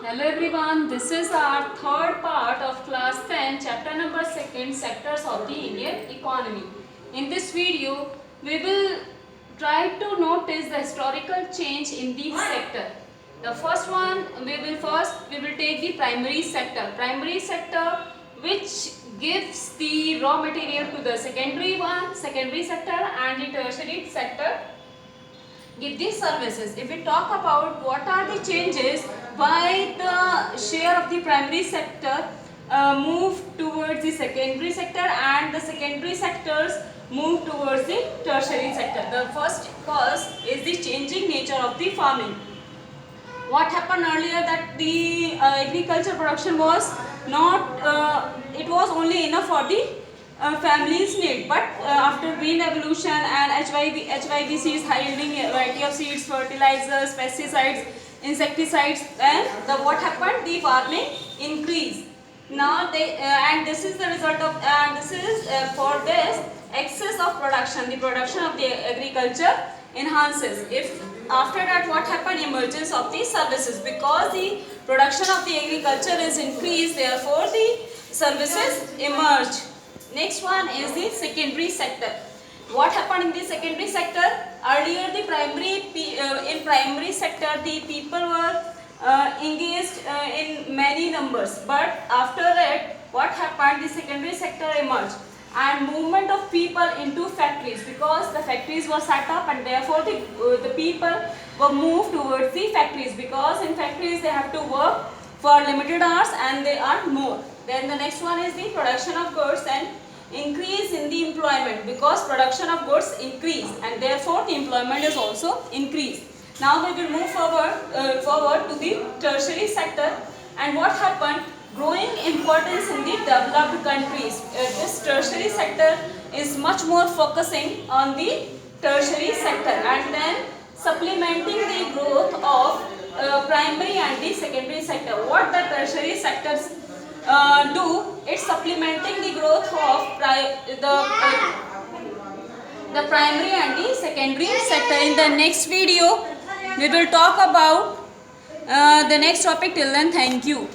Hello everyone, this is our third part of class 10, chapter number 2, sectors of the Indian economy. In this video, we will try to notice the historical change in the sector. The first one, we will take the primary sector. Primary sector which gives the raw material to the secondary sector and the tertiary sector give these services. If we talk about what are the changes, why the share of the primary sector move towards the secondary sector and the secondary sectors move towards the tertiary sector. The first cause is the changing nature of the farming. What happened earlier that the agriculture production was not, it was only enough for the family's need, but after green evolution and HYB seeds, high yielding variety of seeds, fertilizers, pesticides, insecticides, and what happened, the farming increased. Now and this is the result of, and this is for this excess of production, the production of the agriculture enhances. If after that what happened, emergence of the services, because the production of the agriculture is increased, therefore the services emerge. Next one is the secondary sector. What happened in the secondary sector? Earlier the in primary sector the people were engaged in many numbers, but after that what happened, the secondary sector emerged and movement of people into factories, because the factories were set up and therefore the people were moved towards the factories, because in factories they have to work for limited hours and they earn more. Then the next one is the production of goods and increase in the employment, because production of goods increase and therefore the employment is also increased. Now we will move forward to the tertiary sector. And what happened? Growing importance in the developed countries. This tertiary sector is much more focusing on the tertiary sector and then supplementing the growth of primary and the secondary sector. What the tertiary sectors do, it's supplementing the growth of the primary and the secondary sector. In the next video, we will talk about the next topic. Till then, thank you.